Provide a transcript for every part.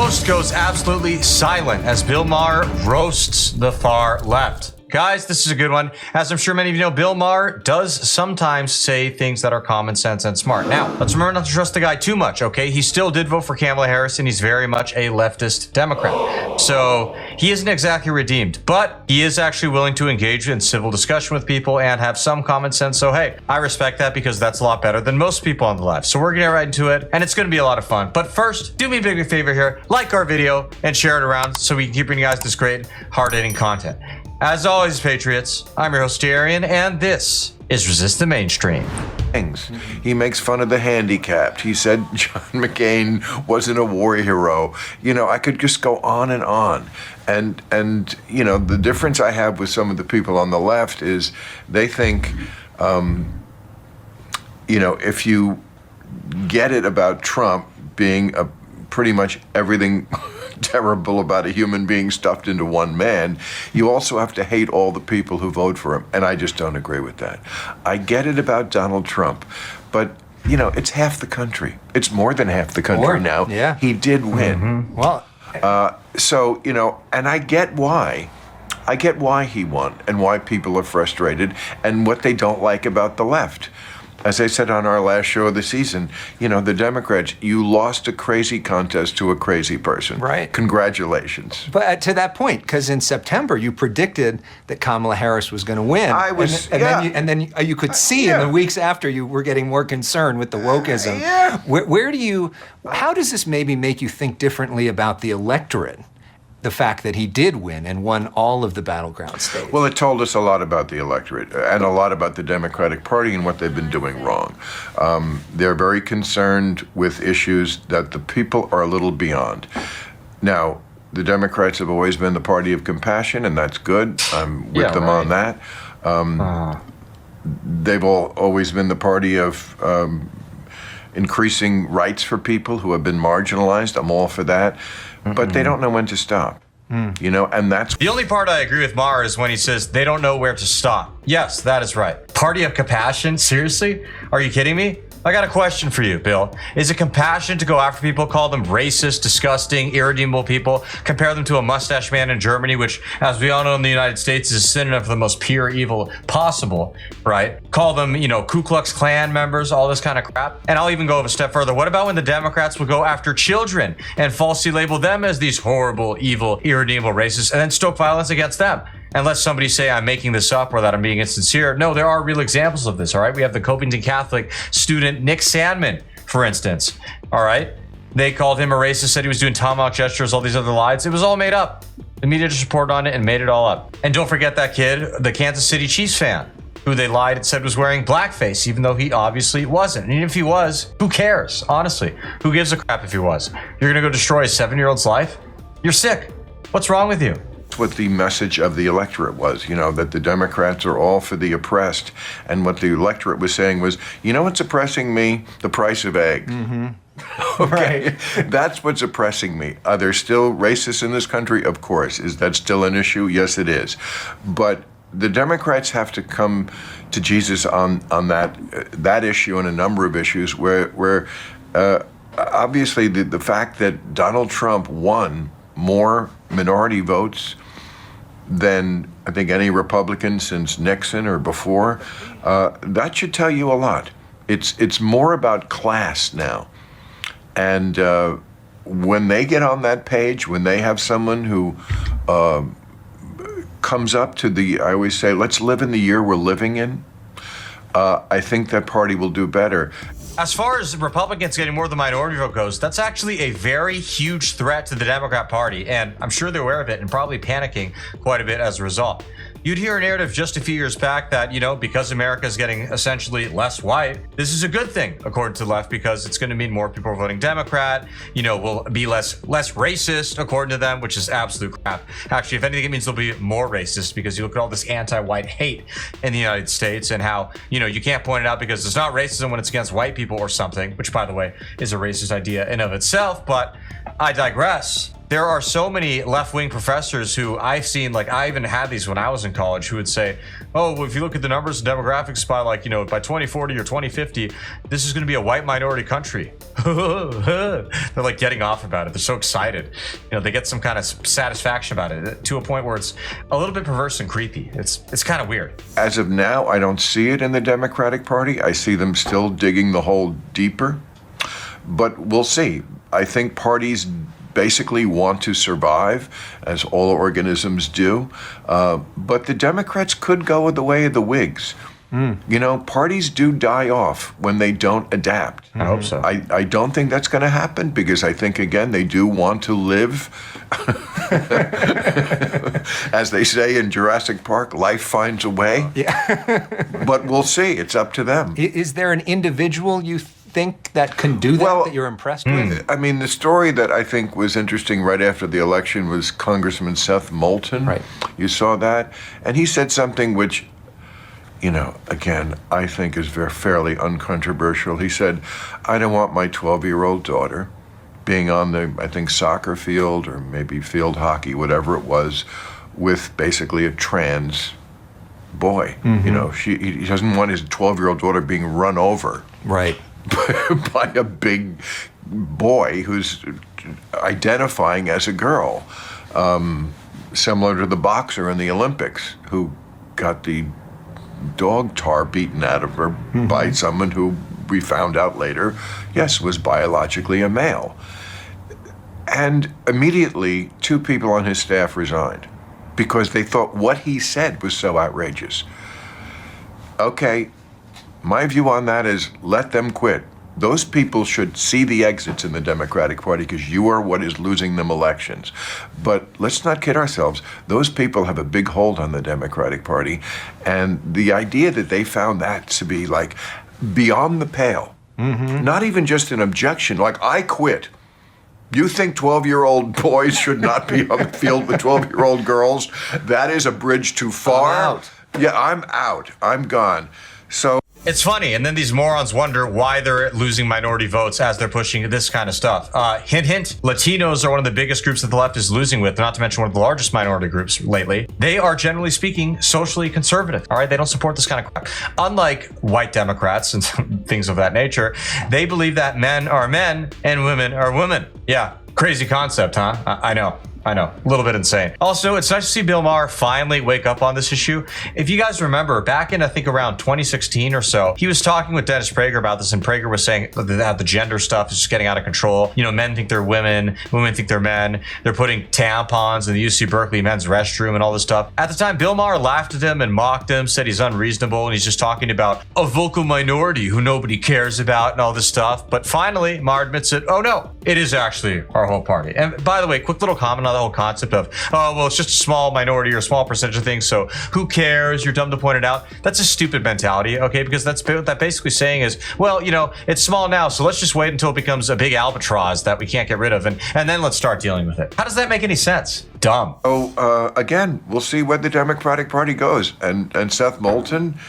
Host goes absolutely silent as Bill Maher roasts the far left. Guys, this is a good one. As I'm sure many of you know, Bill Maher does sometimes say things that are common sense and smart. Now, let's remember not to trust the guy too much, okay? He still did vote for Kamala Harris, and he's very much a leftist Democrat. So he isn't exactly redeemed, but he is actually willing to engage in civil discussion with people and have some common sense. So hey, I respect that because that's a lot better than most people on the left. So we're gonna get right into it, and it's gonna be a lot of fun. But first, do me a big favor here, like our video and share it around so we can keep bringing you guys this great, hard-hitting content. As always, Patriots, I'm your host, Arian, and this is Resist the Mainstream. He makes fun of the handicapped. He said John McCain wasn't a war hero. You know, I could just go on and on. And you know, the difference I have with some of the people on the left is they think, you know, if you get it about Trump being pretty much everything terrible about a human being stuffed into one man, you also have to hate all the people who vote for him. And I just don't agree with that. I get it about Donald Trump, but you know, it's half the country. It's more than half the country now. Yeah. He did win. Mm-hmm. Well, so, you know, and I get why. I get why he won and why people are frustrated and what they don't like about the left. As I said on our last show of the season, you know, the Democrats, you lost a crazy contest to a crazy person. Right. Congratulations. but to that point, because in September you predicted that Kamala Harris was going to win. I was, and then you could see in the weeks after you were getting more concerned with the wokeism. How does this maybe make you think differently about the electorate? The fact that he did win and won all of the battleground states. Well, it told us a lot about the electorate and a lot about the Democratic Party and what they've been doing wrong. They're very concerned with issues that the people are a little beyond. Now, the Democrats have always been the party of compassion, and that's good. I'm with them on that. They've always been the party of increasing rights for people who have been marginalized. I'm all for that. But they don't know when to stop. You know, and that's The only part I agree with Maher is when he says they don't know where to stop. Yes, that is right. Party of compassion? Seriously? Are you kidding me? I got a question for you, Bill. Is it compassion to go after people, call them racist, disgusting, irredeemable people, compare them to a mustache man in Germany, which, as we all know in the United States, is a synonym for the most pure evil possible, right? Call them, you know, Ku Klux Klan members, all this kind of crap. And I'll even go a step further. What about when the Democrats would go after children and falsely label them as these horrible, evil, irredeemable racists and then stoke violence against them? Unless somebody say I'm making this up or that I'm being insincere. No, there are real examples of this, all right? We have the Covington Catholic student Nick Sandman, for instance, all right? They called him a racist, said he was doing tomahawk gestures, all these other lies. It was all made up. The media just reported on it and made it all up. And don't forget that kid, the Kansas City Chiefs fan, who they lied and said was wearing blackface, even though he obviously wasn't. And even if he was, who cares? Honestly, who gives a crap if he was? You're gonna go destroy a 7-year-old's life? You're sick. What's wrong with you? what the message of the electorate was, you know, that the Democrats are all for the oppressed. And what the electorate was saying was, you know what's oppressing me? The price of eggs. Mm-hmm. Okay, right. That's what's oppressing me. Are there still racists in this country? Of course. Is that still an issue? Yes, it is. But the Democrats have to come to Jesus on that issue and a number of issues where obviously the fact that Donald Trump won more minority votes than I think any Republican since Nixon or before, that should tell you a lot. It's more about class now. And when they get on that page, when they have someone who comes up to I always say, let's live in the year we're living in, I think that party will do better. As far as Republicans getting more of the minority vote goes, that's actually a very huge threat to the Democrat Party, and I'm sure they're aware of it and probably panicking quite a bit as a result. You'd hear a narrative just a few years back that, you know, because America is getting essentially less white, this is a good thing, according to the left, because it's going to mean more people are voting Democrat, you know, will be less racist, according to them, which is absolute crap. Actually, if anything, it means they'll be more racist, because you look at all this anti-white hate in the United States and how, you know, you can't point it out because it's not racism when it's against white people or something, which, by the way, is a racist idea in of itself, but I digress. There are so many left-wing professors who I've seen, like I even had these when I was in college, who would say, oh, well, if you look at the numbers and demographics by by 2040 or 2050, this is going to be a white minority country. They're like getting off about it. They're so excited. They get some kind of satisfaction about it to a point where it's a little bit perverse and creepy. It's kind of weird. As of now, I don't see it in the Democratic Party. I see them still digging the hole deeper. But we'll see. I think parties basically want to survive, as all organisms do. But the Democrats could go the way of the Whigs. Parties do die off when they don't adapt. I hope so. I don't think that's going to happen because I think, again, they do want to live. As they say in Jurassic Park, life finds a way. Yeah. But we'll see. It's up to them. Is there an individual you think that can do that you're impressed with? I mean, the story that I think was interesting right after the election was Congressman Seth Moulton. Right. You saw that? And he said something which, again, I think is fairly uncontroversial. He said, I don't want my 12-year-old daughter being on the, I think, soccer field or maybe field hockey, whatever it was, with basically a trans boy. He doesn't want his 12-year-old daughter being run over. Right. By a big boy who's identifying as a girl, similar to the boxer in the Olympics who got the dog tar beaten out of her by someone who we found out later, yes, was biologically a male. And immediately, 2 people on his staff resigned because they thought what he said was so outrageous. Okay. My view on that is let them quit. Those people should see the exits in the Democratic Party because you are what is losing them elections. But let's not kid ourselves. Those people have a big hold on the Democratic Party. And the idea that they found that to be like beyond the pale, not even just an objection, like I quit. You think 12-year-old boys should not be on the field with 12-year-old girls? That is a bridge too far. I'm out. Yeah, I'm out. I'm gone. So It's funny, and then these morons wonder why they're losing minority votes as they're pushing this kind of stuff. Hint, hint, Latinos are one of the biggest groups that the left is losing with, not to mention one of the largest minority groups lately. They are, generally speaking, socially conservative, all right? They don't support this kind of crap. Unlike white Democrats and things of that nature, they believe that men are men and women are women. Yeah, crazy concept, huh? I know. A little bit insane. Also, it's nice to see Bill Maher finally wake up on this issue. If you guys remember, back in, I think, around 2016 or so, he was talking with Dennis Prager about this, and Prager was saying that the gender stuff is just getting out of control. Men think they're women think they're men. They're putting tampons in the UC Berkeley men's restroom and all this stuff. At the time, Bill Maher laughed at him and mocked him, said he's unreasonable, and he's just talking about a vocal minority who nobody cares about and all this stuff. But finally, Maher admits it. Oh no, it is actually our whole party. And by the way, quick little comment on the whole concept of, oh, well, it's just a small minority or a small percentage of things, so who cares? You're dumb to point it out. That's a stupid mentality, okay? Because that's what that basically saying is, well, it's small now, so let's just wait until it becomes a big albatross that we can't get rid of, and then let's start dealing with it. How does that make any sense? Dumb. Again, we'll see where the Democratic Party goes. And Seth Moulton,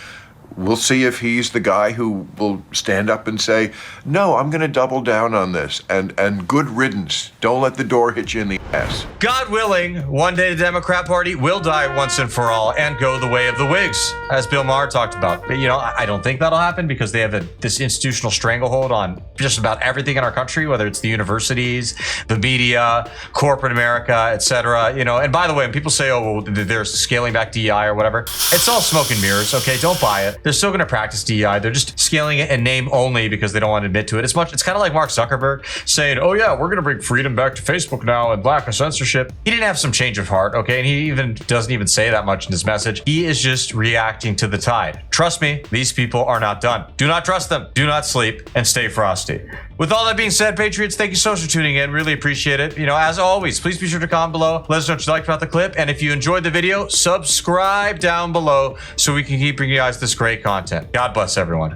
we'll see if he's the guy who will stand up and say, no, I'm going to double down on this. And good riddance. Don't let the door hit you in the ass. God willing, one day the Democrat Party will die once and for all and go the way of the Whigs, as Bill Maher talked about. But, I don't think that'll happen because they have this institutional stranglehold on just about everything in our country, whether it's the universities, the media, corporate America, etc. And by the way, when people say, oh, well, they're scaling back DEI or whatever, it's all smoke and mirrors, okay? Don't buy it. They're still going to practice DEI. They're just scaling it in name only because they don't want to admit to it. It's kind of like Mark Zuckerberg saying, oh yeah, we're going to bring freedom back to Facebook now and lack of censorship. He didn't have some change of heart, okay? And he even doesn't even say that much in his message. He is just reacting to the tide. Trust me, these people are not done. Do not trust them. Do not sleep and stay frosty. With all that being said, Patriots, thank you so much for tuning in. Really appreciate it. As always, please be sure to comment below. Let us know what you liked about the clip. And if you enjoyed the video, subscribe down below so we can keep bringing you guys this great content. God bless everyone.